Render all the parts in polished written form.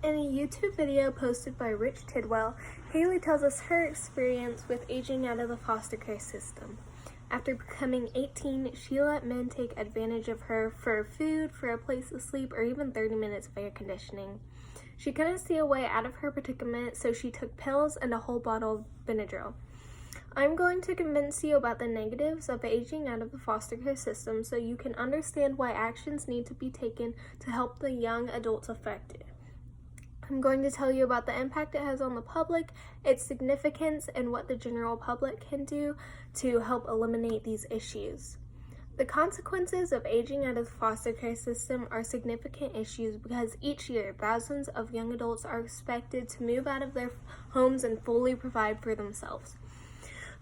In a YouTube video posted by Rich Tidwell, Haley tells us her experience with aging out of the foster care system. After becoming 18, she let men take advantage of her for food, for a place to sleep, or even 30 minutes of air conditioning. She couldn't see a way out of her predicament, so she took pills and a whole bottle of Benadryl. I'm going to convince you about the negatives of aging out of the foster care system so you can understand why actions need to be taken to help the young adults affected. I'm going to tell you about the impact it has on the public, its significance, and what the general public can do to help eliminate these issues. The consequences of aging out of the foster care system are significant issues because each year thousands of young adults are expected to move out of their homes and fully provide for themselves.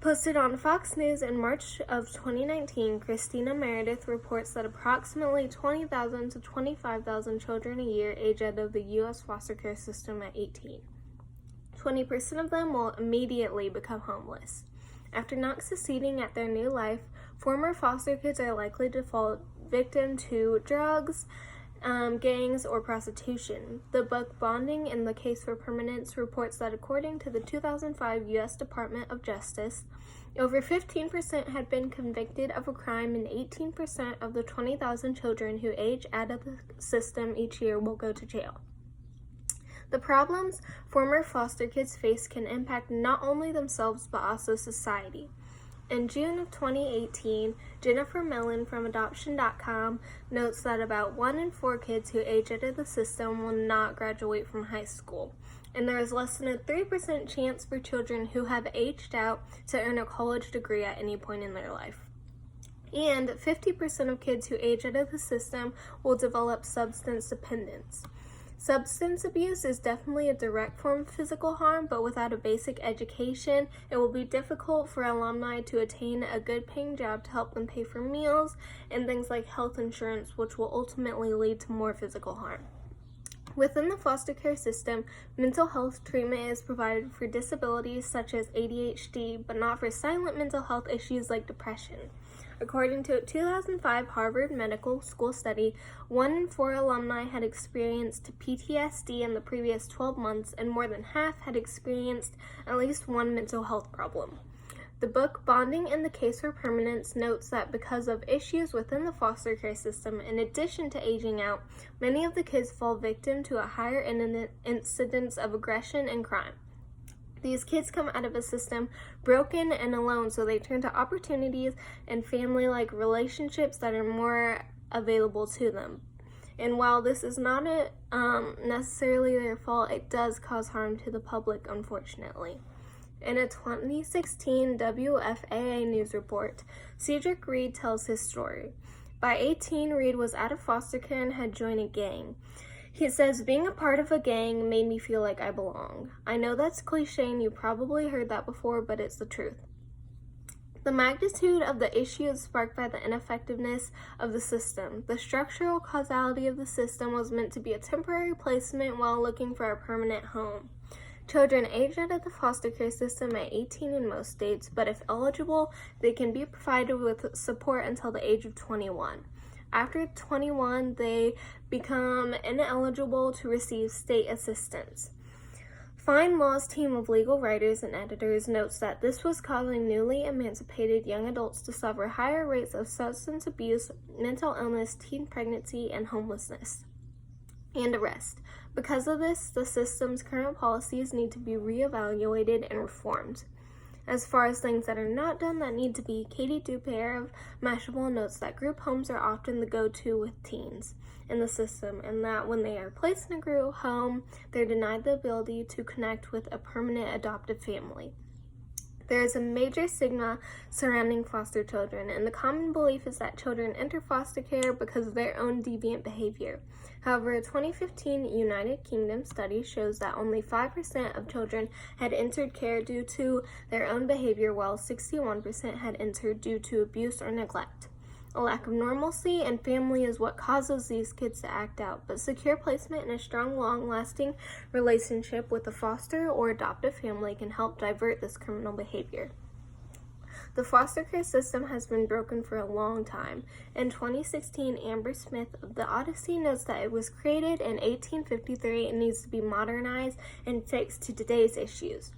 Posted on Fox News in March of 2019, Christina Meredith reports that approximately 20,000 to 25,000 children a year age out of the U.S. foster care system at 18. 20% of them will immediately become homeless. After not succeeding at their new life, former foster kids are likely to fall victim to drugs, gangs, or prostitution. The book Bonding in the Case for Permanence reports that according to the 2005 U.S. Department of Justice, over 15% had been convicted of a crime and 18% of the 20,000 children who age out of the system each year will go to jail. The problems former foster kids face can impact not only themselves but also society. In June of 2018, Jennifer Mellon from Adoption.com notes that about 1 in 4 kids who age out of the system will not graduate from high school, and there is less than a 3% chance for children who have aged out to earn a college degree at any point in their life. And 50% of kids who age out of the system will develop substance dependence. Substance abuse is definitely a direct form of physical harm, but without a basic education, it will be difficult for alumni to attain a good paying job to help them pay for meals and things like health insurance, which will ultimately lead to more physical harm. Within the foster care system, mental health treatment is provided for disabilities such as ADHD, but not for silent mental health issues like depression. According to a 2005 Harvard Medical School study, 1 in 4 alumni had experienced PTSD in the previous 12 months, and more than half had experienced at least one mental health problem. The book Bonding in the Case for Permanence notes that because of issues within the foster care system, in addition to aging out, many of the kids fall victim to a higher incidence of aggression and crime. These kids come out of a system broken and alone, so they turn to opportunities and family-like relationships that are more available to them. And while this is not necessarily their fault, it does cause harm to the public, unfortunately. In a 2016 WFAA news report, Cedric Reed tells his story. By 18, Reed was out of foster care and had joined a gang. He says, being a part of a gang made me feel like I belong. I know that's cliche and you probably heard that before, but it's the truth. The magnitude of the issue is sparked by the ineffectiveness of the system. The structural causality of the system was meant to be a temporary placement while looking for a permanent home. Children age out of the foster care system at 18 in most states, but if eligible, they can be provided with support until the age of 21. After 21, they become ineligible to receive state assistance. FindLaw's team of legal writers and editors notes that this was causing newly emancipated young adults to suffer higher rates of substance abuse, mental illness, teen pregnancy, and homelessness, and arrest. Because of this, the system's current policies need to be reevaluated and reformed. As far as things that are not done that need to be, Katie Dupere of Mashable notes that group homes are often the go-to with teens in the system, and that when they are placed in a group home, they're denied the ability to connect with a permanent adoptive family. There is a major stigma surrounding foster children, and the common belief is that children enter foster care because of their own deviant behavior. However, a 2015 United Kingdom study shows that only 5% of children had entered care due to their own behavior, while 61% had entered due to abuse or neglect. A lack of normalcy and family is what causes these kids to act out, but secure placement in a strong, long-lasting relationship with a foster or adoptive family can help divert this criminal behavior. The foster care system has been broken for a long time. In 2016, Amber Smith of The Odyssey notes that it was created in 1853 and needs to be modernized and fixed to today's issues.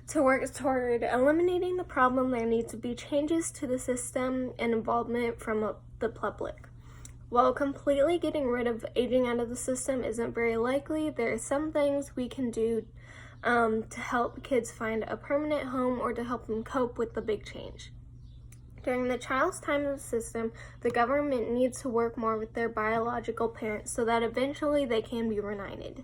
To work toward eliminating the problem, there need to be changes to the system and involvement from the public. While completely getting rid of aging out of the system isn't very likely, there are some things we can do to help kids find a permanent home or to help them cope with the big change. During the child's time in the system, the government needs to work more with their biological parents so that eventually they can be reunited.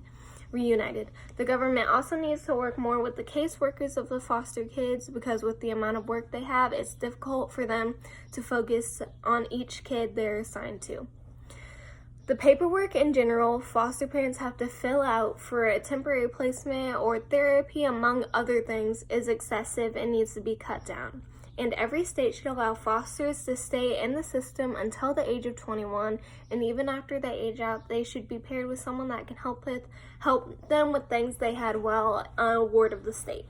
The government also needs to work more with the caseworkers of the foster kids because with the amount of work they have, it's difficult for them to focus on each kid they're assigned to. The paperwork in general foster parents have to fill out for a temporary placement or therapy, among other things, is excessive and needs to be cut down. And every state should allow fosters to stay in the system until the age of 21, and even after they age out, they should be paired with someone that can help them with things they had while a ward of the state.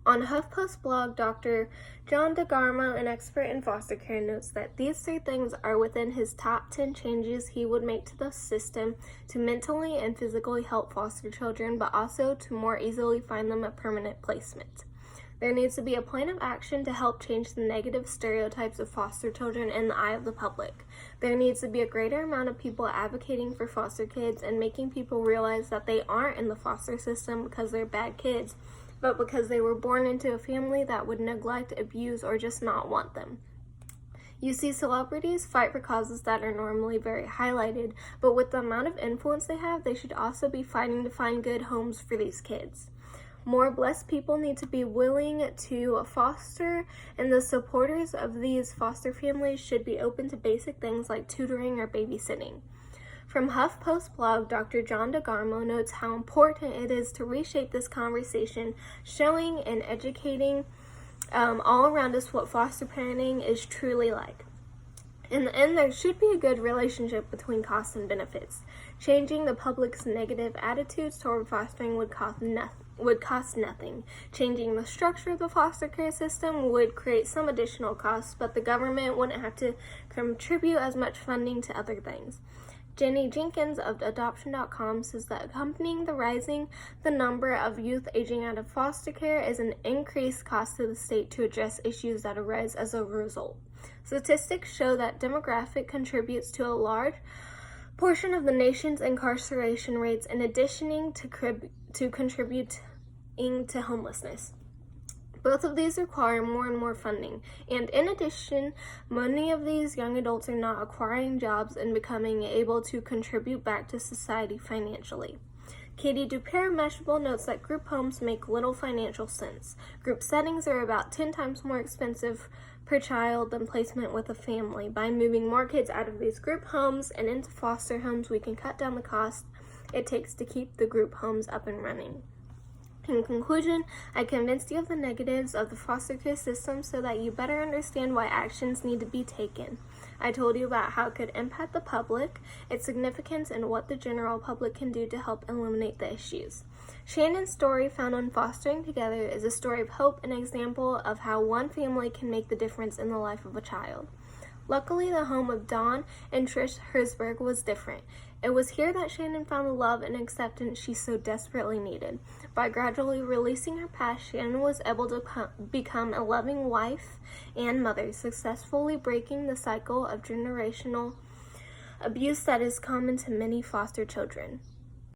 On HuffPost blog, Dr. John DeGarmo, an expert in foster care, notes that these 3 things are within his top 10 changes he would make to the system to mentally and physically help foster children, but also to more easily find them a permanent placement. There needs to be a plan of action to help change the negative stereotypes of foster children in the eye of the public. There needs to be a greater amount of people advocating for foster kids and making people realize that they aren't in the foster system because they're bad kids, but because they were born into a family that would neglect, abuse, or just not want them. You see celebrities fight for causes that are normally very highlighted, but with the amount of influence they have, they should also be fighting to find good homes for these kids. More blessed people need to be willing to foster, and the supporters of these foster families should be open to basic things like tutoring or babysitting. From HuffPost blog, Dr. John DeGarmo notes how important it is to reshape this conversation, showing and educating all around us what foster parenting is truly like. In the end, there should be a good relationship between costs and benefits. Changing the public's negative attitudes toward fostering would cost nothing. Changing the structure of the foster care system would create some additional costs, but the government wouldn't have to contribute as much funding to other things. Jenny Jenkins of Adoption.com says that accompanying the number of youth aging out of foster care is an increased cost to the state to address issues that arise as a result. Statistics show that demographic contributes to a large portion of the nation's incarceration rates, in addition to contributing to homelessness. Both of these require more and more funding, and in addition, many of these young adults are not acquiring jobs and becoming able to contribute back to society financially. Katie Dupere-Meshable notes that group homes make little financial sense. Group settings are about 10 times more expensive per child than placement with a family. By moving more kids out of these group homes and into foster homes, we can cut down the cost it takes to keep the group homes up and running. In conclusion, I convinced you of the negatives of the foster care system so that you better understand why actions need to be taken. I told you about how it could impact the public, its significance, and what the general public can do to help eliminate the issues. Shannon's story, found on Fostering Together, is a story of hope and an example of how one family can make the difference in the life of a child. Luckily, the home of Dawn and Trish Herzberg was different. It was here that Shannon found the love and acceptance she so desperately needed. By gradually releasing her past, Shannon was able to become a loving wife and mother, successfully breaking the cycle of generational abuse that is common to many foster children.